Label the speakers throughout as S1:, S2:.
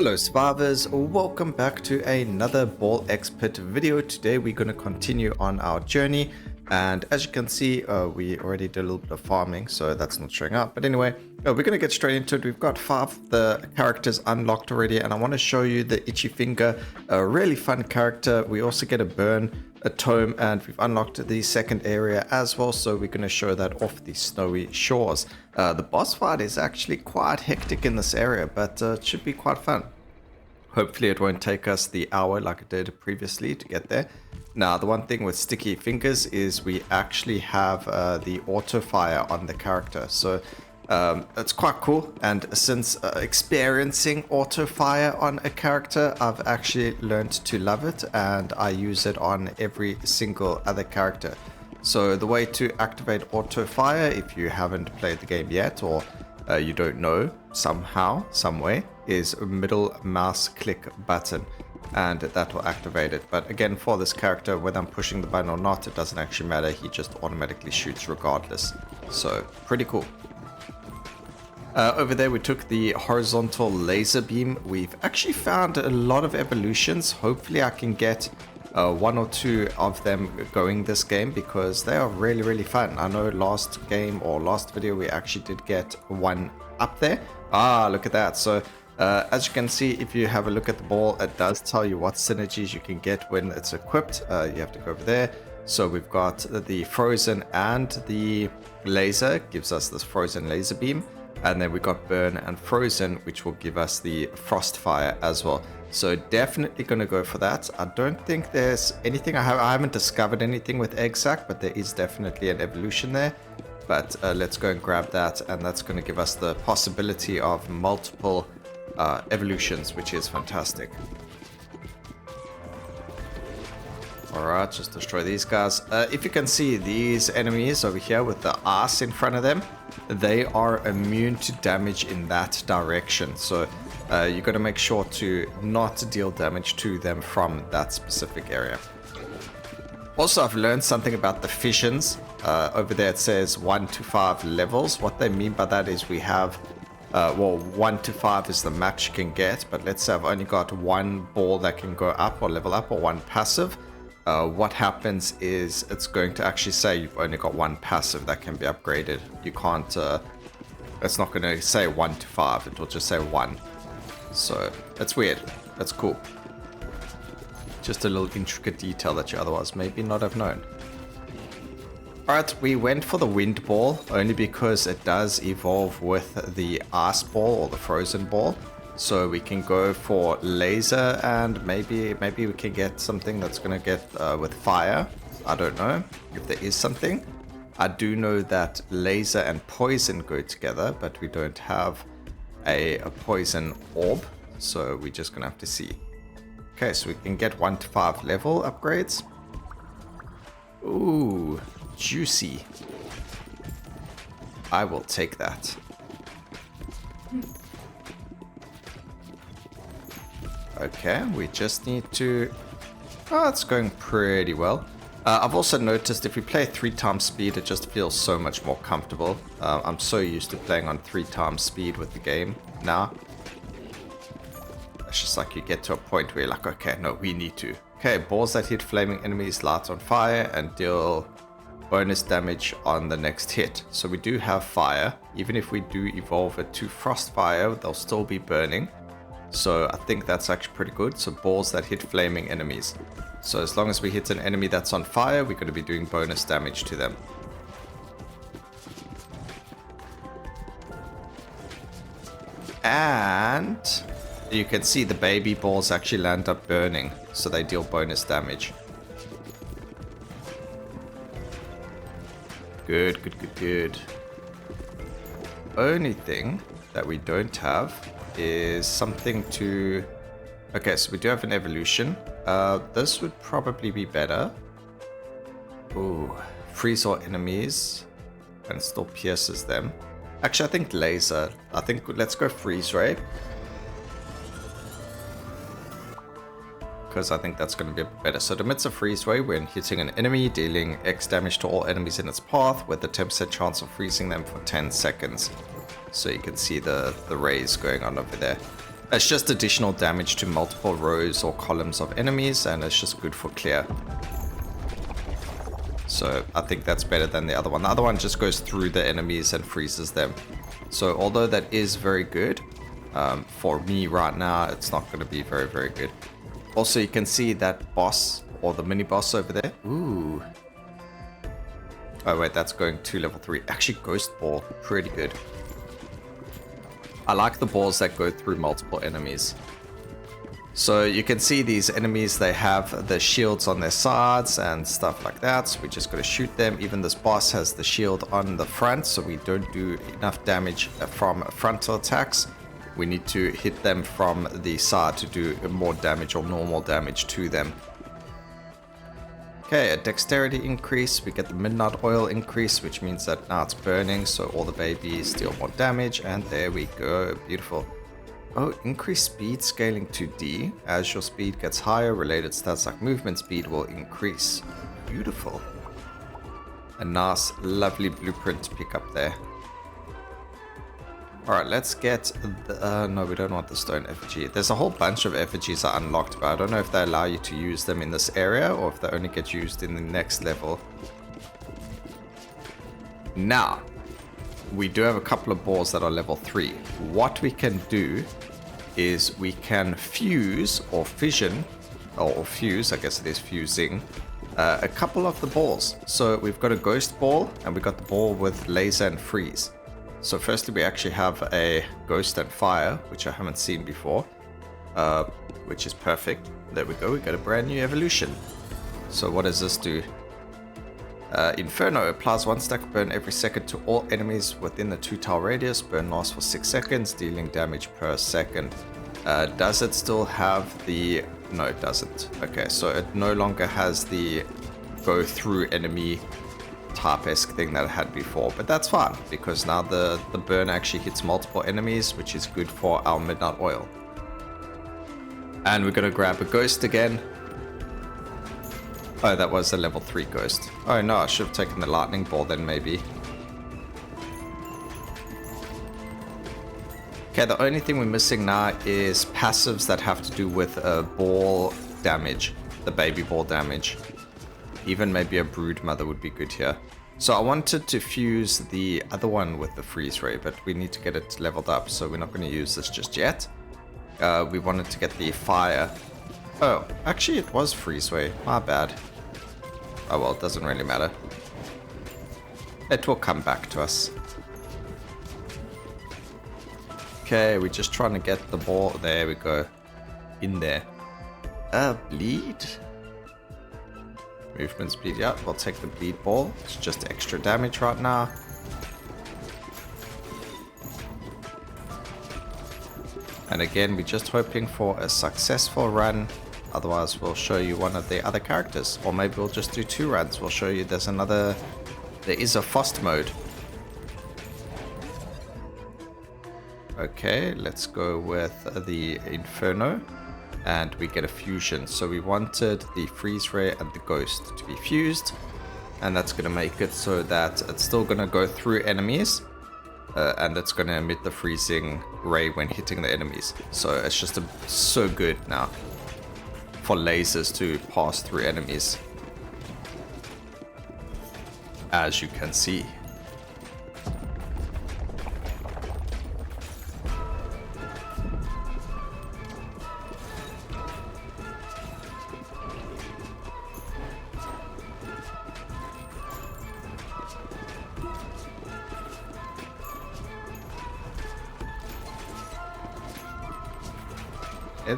S1: Hello survivors, welcome back to another ballxpit video. Today we're going to continue on our journey, and as you can see we already did a little bit of farming, so that's not showing up. But anyway, we're going to get straight into it. We've got 5 of the characters unlocked already, and I want to show you the Itchy Finger, a really fun character. We also get a burn, a tome, and we've unlocked the second area as well, so we're going to show that off the snowy shores. The boss fight is actually quite hectic in this area, but it should be quite fun. Hopefully it won't take us the hour like it did previously to get there. Now, the one thing with Sticky Fingers is we actually have the auto fire on the character, so it's quite cool. And since experiencing auto fire on a character, I've actually learned to love it, and I use it on every single other character. So the way to activate auto fire, if you haven't played the game yet, or you don't know somehow, some way, is a middle mouse click button, and that will activate it. But again, for this character, whether I'm pushing the button or not, it doesn't actually matter. He just automatically shoots regardless. So pretty cool. Over there we took the horizontal laser beam. We've actually found a lot of evolutions. Hopefully I can get 1 or 2 of them going this game, because they are really fun. I know last game or last video we actually did get one up there. Look at that. So as you can see, if you have a look at the ball, it does tell you what synergies you can get when it's equipped. You have to go over there. So we've got the frozen and the laser, gives us this frozen laser beam, and then we got burn and frozen, which will give us the frost fire as well. So definitely going to go for that. I don't think there's anything I haven't discovered anything with egg sac, but there is definitely an evolution there. But let's go and grab that, and that's going to give us the possibility of multiple evolutions, which is fantastic. Alright, just destroy these guys. If you can see these enemies over here with the ass in front of them, they are immune to damage in that direction. So you got to make sure to not deal damage to them from that specific area. Also, I've learned something about the fissions. Over there it says 1 to 5 levels. What they mean by that is we have, well, 1 to 5 is the max you can get, but let's say I've only got 1 ball that can go up or level up, or 1 passive. What happens is it's going to actually say you've only got 1 passive that can be upgraded. You can't, it's not going to say 1 to 5, it will just say 1. So that's weird. That's cool. Just a little intricate detail that you otherwise maybe not have known. Alright, we went for the wind ball only because it does evolve with the ice ball or the frozen ball. So we can go for laser, and maybe we can get something that's going to get with fire. I don't know if there is something. I do know that laser and poison go together, but we don't have a poison orb, so we're just going to have to see. Okay, so we can get 1 to 5 level upgrades. Ooh, juicy. I will take that. Okay, we just need to... Oh, it's going pretty well. I've also noticed if we play 3 times speed, it just feels so much more comfortable. I'm so used to playing on 3 times speed with the game now. It's just like you get to a point where you're like, okay, no, we need to. Okay, balls that hit flaming enemies light on fire and deal bonus damage on the next hit. So we do have fire. Even if we do evolve it to frost fire, they'll still be burning. So I think that's actually pretty good. So balls that hit flaming enemies. So as long as we hit an enemy that's on fire, we're going to be doing bonus damage to them. And you can see the baby balls actually land up burning, so they deal bonus damage. Good. Only thing that we don't have is something to... Okay, so we do have an evolution. This would probably be better. Ooh, freeze all enemies and still pierces them. Actually, I think laser. I think let's go freeze ray, because I think that's going to be a bit better. So it emits a freeze ray when hitting an enemy, dealing X damage to all enemies in its path with a 10% chance of freezing them for 10 seconds. So you can see the rays going on over there. It's just additional damage to multiple rows or columns of enemies, and it's just good for clear. So I think that's better than the other one. The other one just goes through the enemies and freezes them. So although that is very good, for me right now, it's not going to be very, very good. Also, you can see that boss, or the mini boss over there. Ooh. Oh wait, that's going to level 3. Actually, Ghost Ball, pretty good. I like the balls that go through multiple enemies. So you can see these enemies, they have the shields on their sides and stuff like that. So we just got to shoot them. Even this boss has the shield on the front, so we don't do enough damage from frontal attacks. We need to hit them from the side to do more damage or normal damage to them. Okay, a dexterity increase. We get the midnight oil increase, which means that now it's burning, so all the babies deal more damage. And there we go. Beautiful. Oh, increase speed scaling to D. As your speed gets higher, related stats like movement speed will increase. Beautiful. A nice, lovely blueprint to pick up there. Alright, let's get the... no, we don't want the stone effigy. There's a whole bunch of effigies are unlocked, but I don't know if they allow you to use them in this area or if they only get used in the next level. Now, we do have a couple of balls that are level 3. What we can do is we can fuse or fission, or fuse, I guess it is fusing, a couple of the balls. So we've got a ghost ball and we've got the ball with laser and freeze. So firstly we actually have a ghost and fire, which I haven't seen before, which is perfect. There we go, we got a brand new evolution. So what does this do? Inferno applies 1 stack burn every second to all enemies within the 2 tile radius. Burn lasts for 6 seconds, dealing damage per second. Does it still have the... No, it doesn't. Okay, so it no longer has the go through enemy type-esque thing that it had before. But that's fine, because now the burn actually hits multiple enemies, which is good for our midnight oil. And we're going to grab a ghost again. Oh, that was a level 3 ghost. Oh no, I should have taken the lightning ball then maybe. Okay, the only thing we're missing now is passives that have to do with ball damage. The baby ball damage. Even maybe a brood mother would be good here. So I wanted to fuse the other one with the freeze ray, but we need to get it leveled up, so we're not going to use this just yet. We wanted to get the fire. Oh, actually it was freeze ray. My bad. Oh well, it doesn't really matter. It will come back to us. Okay, we're just trying to get the ball. There we go. In there. Bleed. Movement speed, yeah, we'll take the bleed ball. It's just extra damage right now. And again, we're just hoping for a successful run. Otherwise, we'll show you one of the other characters. Or maybe we'll just do 2 runs. We'll show you there's another... There is a fast mode. Okay, let's go with the Inferno. And we get a fusion. So we wanted the freeze ray and the ghost to be fused. And that's going to make it so that it's still going to go through enemies. And it's going to emit the freezing ray when hitting the enemies. So it's just so good now for lasers to pass through enemies, as you can see.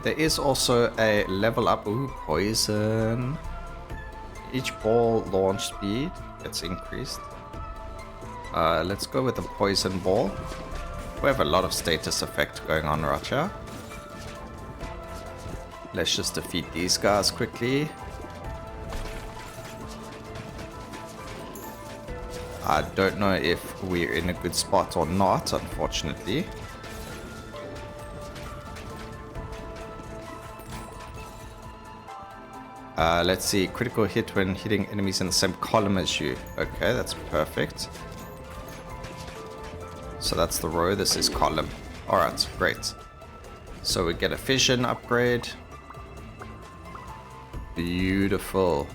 S1: There is also a level up. Ooh, poison. Each ball launch speed gets increased. Let's go with the poison ball. We have a lot of status effect going on right here. Let's just defeat these guys quickly. I don't know if we're in a good spot or not, unfortunately. Let's see, critical hit when hitting enemies in the same column as you. Okay, that's perfect. So that's the row, this is column. Alright, great. So we get a fission upgrade. Beautiful.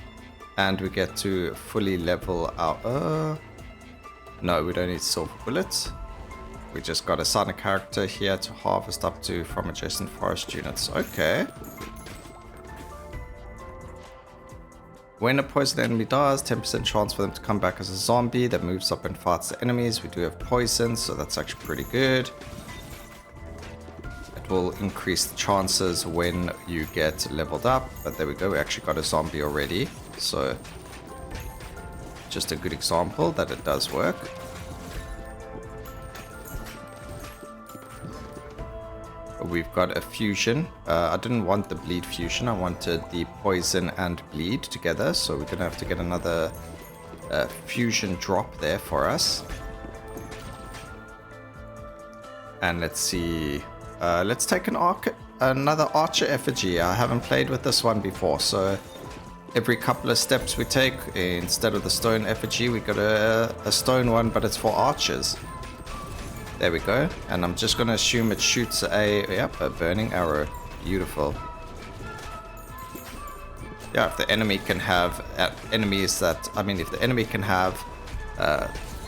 S1: And we get to fully level our... no, we don't need silver bullets. We just got a sonic character here to harvest up to from adjacent forest units. Okay. When a poison enemy dies, 10% chance for them to come back as a zombie that moves up and fights the enemies. We do have poison, so that's actually pretty good. It will increase the chances when you get leveled up. But there we go, we actually got a zombie already. So, just a good example that it does work. We've got a fusion. I didn't want the bleed fusion. I wanted the poison and bleed together. So we're going to have to get another fusion drop there for us. And let's see. Let's take another archer effigy. I haven't played with this one before. So every couple of steps we take, instead of the stone effigy, we got a stone one, but it's for archers. There we go. And I'm just going to assume it shoots a burning arrow. Beautiful. Yeah, if the enemy can have enemies that... I mean, if the enemy can have,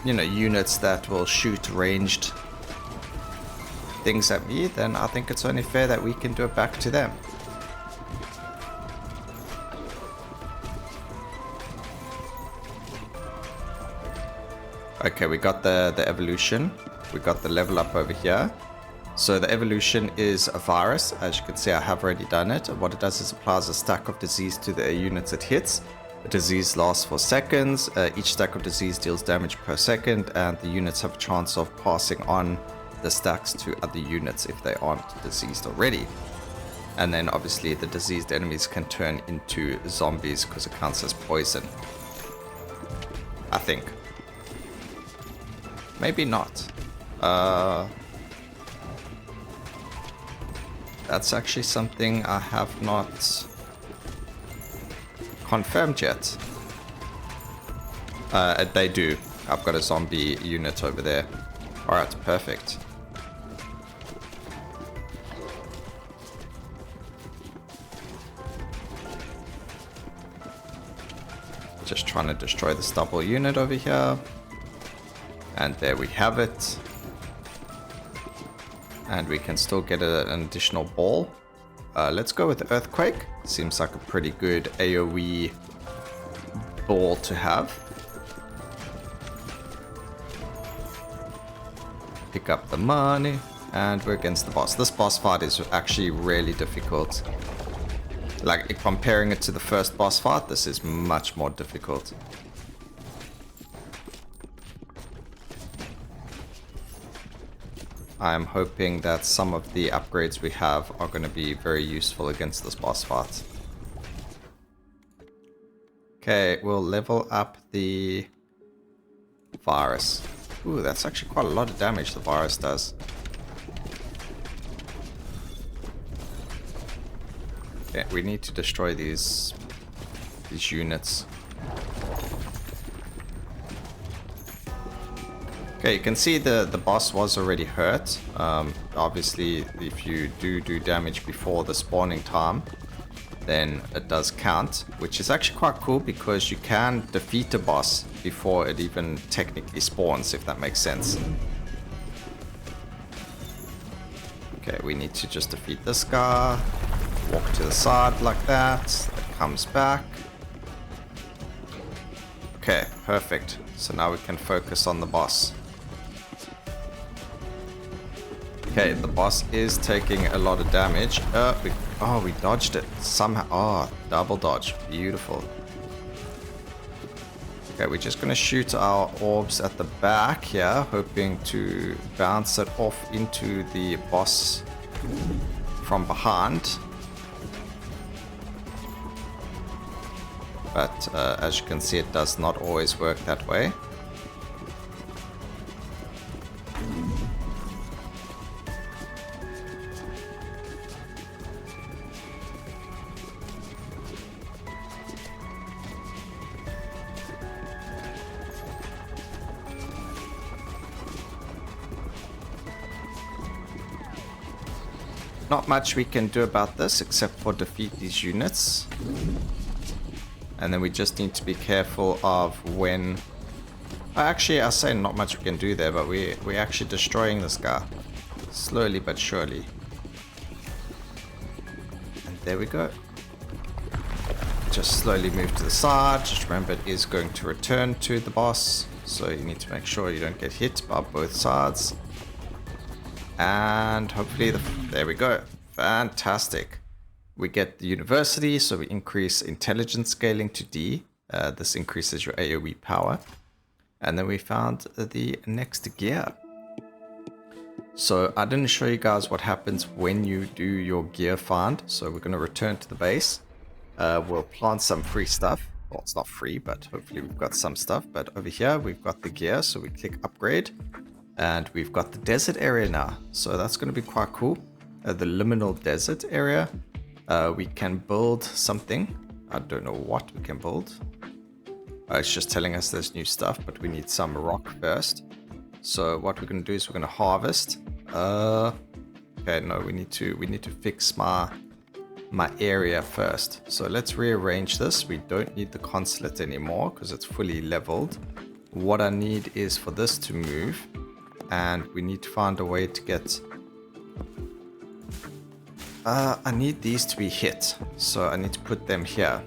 S1: units that will shoot ranged things at me, then I think it's only fair that we can do it back to them. Okay, we got the evolution. We got the level up over here. So the evolution is a virus. As you can see, I have already done it. What it does is applies a stack of disease to the units it hits. The disease lasts for seconds. Each stack of disease deals damage per second, and the units have a chance of passing on the stacks to other units if they aren't diseased already. And then obviously the diseased enemies can turn into zombies because it counts as poison. I think. Maybe not. That's actually something I have not confirmed yet. They do. I've got a zombie unit over there. Alright, perfect. Just trying to destroy the stubble unit over here. And there we have it. And we can still get an additional ball. Let's go with Earthquake. Seems like a pretty good AoE ball to have. Pick up the money. And we're against the boss. This boss fight is actually really difficult. Like, comparing it to the first boss fight, this is much more difficult. I'm hoping that some of the upgrades we have are going to be very useful against this boss fight. Okay, we'll level up the virus. Ooh, that's actually quite a lot of damage the virus does. Okay, we need to destroy these units. Okay, you can see the boss was already hurt. Obviously, if you do damage before the spawning time, then it does count, which is actually quite cool because you can defeat the boss before it even technically spawns, if that makes sense. Okay, we need to just defeat this guy. Walk to the side like that. It comes back. Okay, perfect. So now we can focus on the boss. Okay, the boss is taking a lot of damage. We dodged it somehow. Oh, double dodge. Beautiful. Okay, we're just going to shoot our orbs at the back here, hoping to bounce it off into the boss from behind. But as you can see, it does not always work that way. Not much we can do about this except for defeat these units. And then we just need to be careful of when... Actually, I say not much we can do there, but we're actually destroying this guy. Slowly but surely. And there we go. Just slowly move to the side. Just remember it is going to return to the boss. So you need to make sure you don't get hit by both sides. And hopefully, there we go. Fantastic. We get the university, so we increase intelligence scaling to D. This increases your AoE power. And then we found the next gear. So I didn't show you guys what happens when you do your gear find. So we're going to return to the base. We'll plant some free stuff. Well, it's not free, but hopefully we've got some stuff. But over here, we've got the gear. So we click upgrade. And we've got the desert area now. So that's going to be quite cool. The liminal desert area. We can build something. I don't know what we can build. It's just telling us there's new stuff, but we need some rock first. So what we're going to do is we're going to harvest. Okay, no, we need to fix my area first. So let's rearrange this. We don't need the consulate anymore because it's fully leveled. What I need is for this to move, and we need to find a way to get... I need these to be hit, so I need to put them here.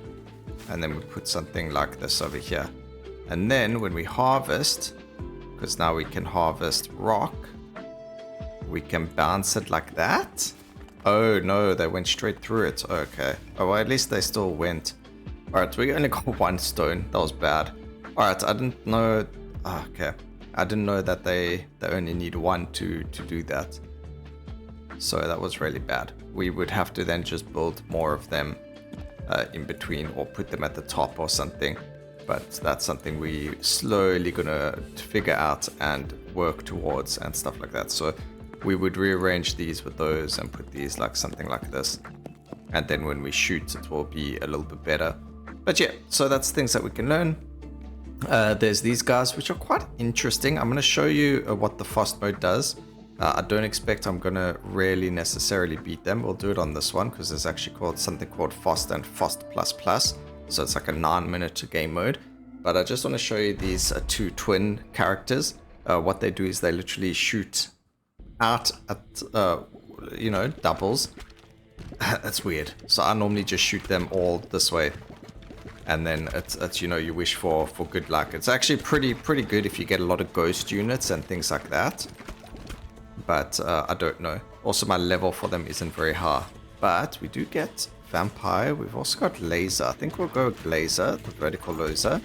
S1: And then we put something like this over here. And then when we harvest, because now we can harvest rock, we can bounce it like that. Oh no, they went straight through it. Okay. Oh, well, at least they still went. Alright, we only got one stone. That was bad. Alright, I didn't know... okay. I didn't know that they only need one to do that. So that was really bad. We would have to then just build more of them in between, or put them at the top or something. But that's something we slowly gonna figure out and work towards and stuff like that. So we would rearrange these with those and put these like something like this. And then when we shoot, it will be a little bit better. But yeah, so that's things that we can learn. There's these guys, which are quite interesting. I'm going to show you what the fast mode does. I don't expect I'm going to really necessarily beat them. We'll do it on this one because there's actually something called fast and fast plus. So it's like a 9-minute game mode. But I just want to show you these two twin characters. What they do is they literally shoot out at, doubles. That's weird. So I normally just shoot them all this way. And then it's you wish for good luck. It's actually pretty good if you get a lot of ghost units and things like that. But I don't know. Also, my level for them isn't very high. But we do get vampire. We've also got laser. I think we'll go with laser, the vertical laser.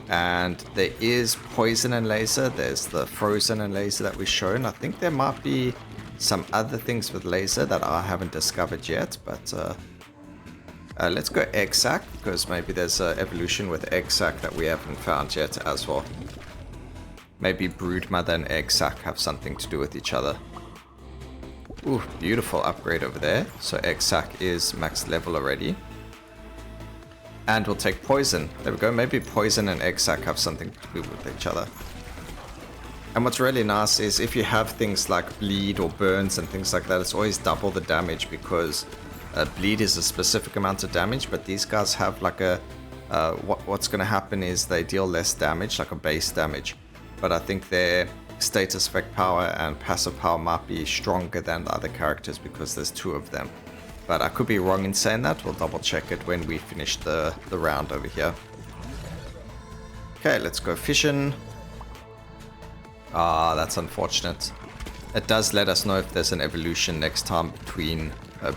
S1: And there is poison and laser. There's the frozen and laser that we've shown. I think there might be some other things with laser that I haven't discovered yet. But let's go egg sac, because maybe there's an evolution with egg sac that we haven't found yet as well. Maybe brood mother and egg sac have something to do with each other. Ooh, beautiful upgrade over there. So egg sac is max level already. And we'll take poison. There we go. Maybe poison and egg sac have something to do with each other. And what's really nice is if you have things like bleed or burns and things like that, it's always double the damage, because bleed is a specific amount of damage, but these guys have like a... what's going to happen is they deal less damage, like a base damage. But I think their status effect power and passive power might be stronger than the other characters because there's two of them. But I could be wrong in saying that. We'll double check it when we finish the round over here. Okay, let's go fishing. Ah, that's unfortunate. It does let us know if there's an evolution next time between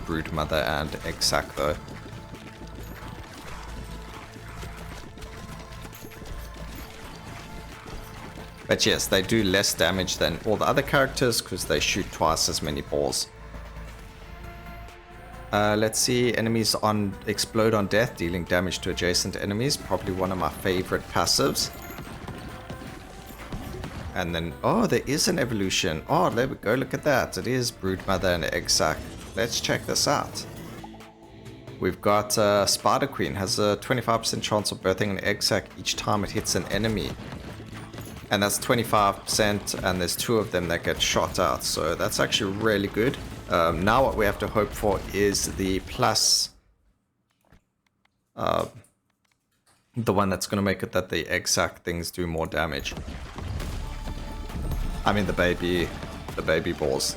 S1: brood mother and egg sac though. But yes, they do less damage than all the other characters because they shoot twice as many balls. Let's see, enemies explode on death, dealing damage to adjacent enemies. Probably one of my favorite passives. And then, oh, there is an evolution. Oh, there we go, look at that. It is brood mother and egg sac. Let's check this out. We've got Spider Queen, has a 25% chance of birthing an egg sac each time it hits an enemy. And that's 25%, and there's two of them that get shot out, so that's actually really good. Now what we have to hope for is the plus, the one that's going to make it that the exact things do more damage. I mean the baby balls.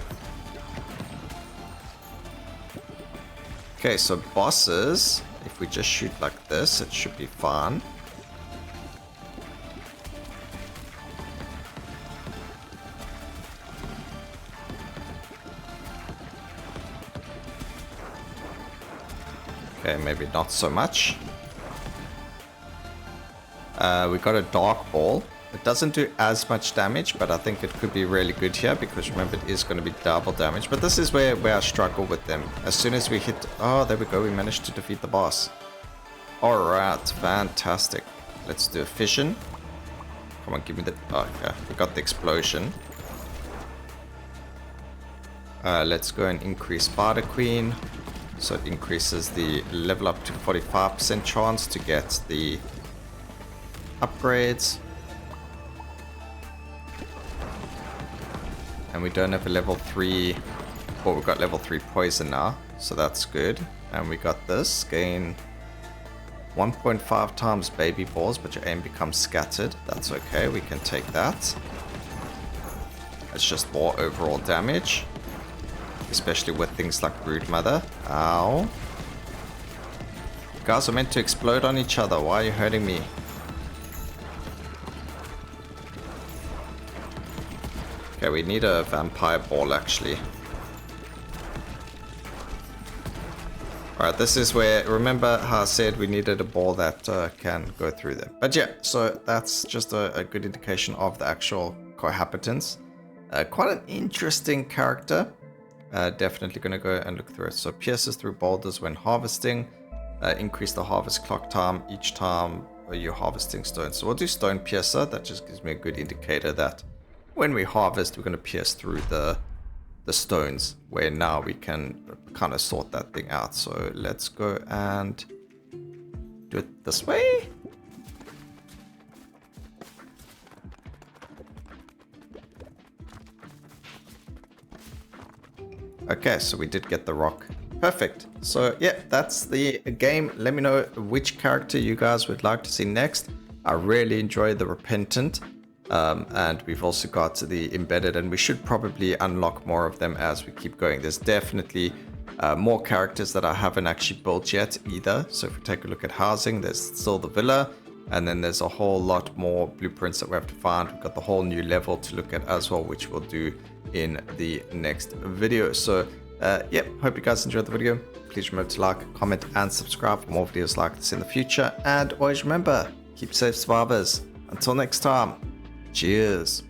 S1: Okay, so bosses, if we just shoot like this, it should be fun. Okay, maybe not so much. We got a dark ball. It doesn't do as much damage, but I think it could be really good here because remember it is going to be double damage. But this is where I struggle with them. As soon as we hit... Oh, there we go. We managed to defeat the boss. Alright, fantastic. Let's do a fission. Come on, give me the... Oh, okay. We got the explosion. Let's go and increase Spider Queen. So it increases the level up to 45% chance to get the upgrades. And we don't have a level 3, well, we've got level 3 poison now, so that's good. And we got this, gain 1.5 times baby balls, but your aim becomes scattered. That's okay, we can take that. It's just more overall damage, especially with things like Brood Mother. Ow. You guys are meant to explode on each other, why are you hurting me? Okay, we need a vampire ball actually. Alright, this is where, remember how I said we needed a ball that can go through them. But yeah, so that's just a good indication of the actual cohabitants. Quite an interesting character. Definitely going to go and look through it. So pierces through boulders when harvesting. Increase the harvest clock time each time you're harvesting stones. So we'll do stone piercer. That just gives me a good indicator that when we harvest, we're going to pierce through the stones, where now we can kind of sort that thing out. So let's go and do it this way. Okay, so we did get the rock. Perfect. So yeah, that's the game. Let me know which character you guys would like to see next. I really enjoy the Repentant. And we've also got the embedded, and we should probably unlock more of them as we keep going. There's definitely more characters that I haven't actually built yet either. So if we take a look at housing, there's still the villa, and then there's a whole lot more blueprints that we have to find. We've got the whole new level to look at as well, which we'll do in the next video. So yeah, hope you guys enjoyed the video. Please remember to like, comment, and subscribe for more videos like this in the future. And always remember, keep safe, survivors. Until next time. Cheers.